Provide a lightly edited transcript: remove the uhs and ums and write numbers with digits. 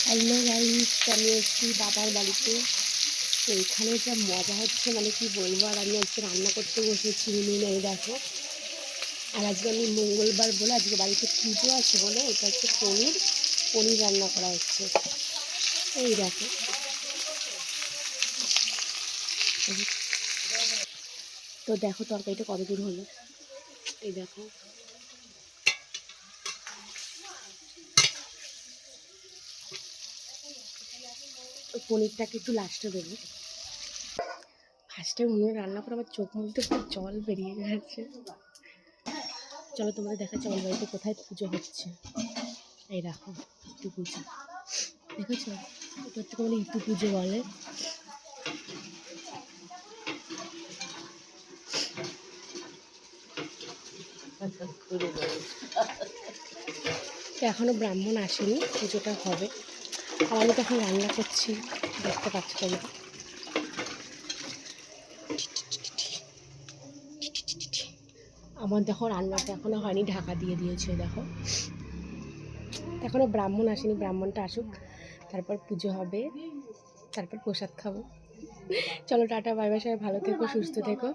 Hello guys, আমি এসেছি বাবার বাড়িতে। তো এখানে যা মজা হচ্ছে মানে কি বলবো। আর আমি আজকে রান্না করতে বসেছি, এই দেখো। আর আজকে আমি মঙ্গলবার বলে আজকে বাড়িতে পুজো আছে বলে এটা হচ্ছে পনির পনির রান্না করা হচ্ছে। এই দেখো, তো দেখো তরকারিটা কত দূর হলো। এই দেখো, পনিরটাকে একটু লাস্টে দেবো। ফার্স্টে উনুনে রান্না করে আমার চোখ মুখতে পুরো জল বেরিয়ে গেছে। চলো তোমাদের দেখাচ্ছি আমার বাড়িতে কোথায় পুজো হচ্ছে। এই দেখো, ইটু পুজো দেখেছো, এটা হচ্ছে বলে ইটু পুজো বলে। তো এখনো ব্রাহ্মণ আসেনি, পুজোটা হবে। আর আমি তো এখন রান্না করছি, দেখতে পাচ্ছি তোমরা। আমার দেখো রান্নাটা এখনো হয়নি, ঢাকা দিয়ে দিয়েছে দেখো। এখনো ব্রাহ্মণ আসেনি, ব্রাহ্মণটা আসুক, তারপর পুজো হবে, তারপর প্রসাদ খাবো। চলো টাটা, বাই বাই, সবাই ভালো থেকো, সুস্থ থেকো।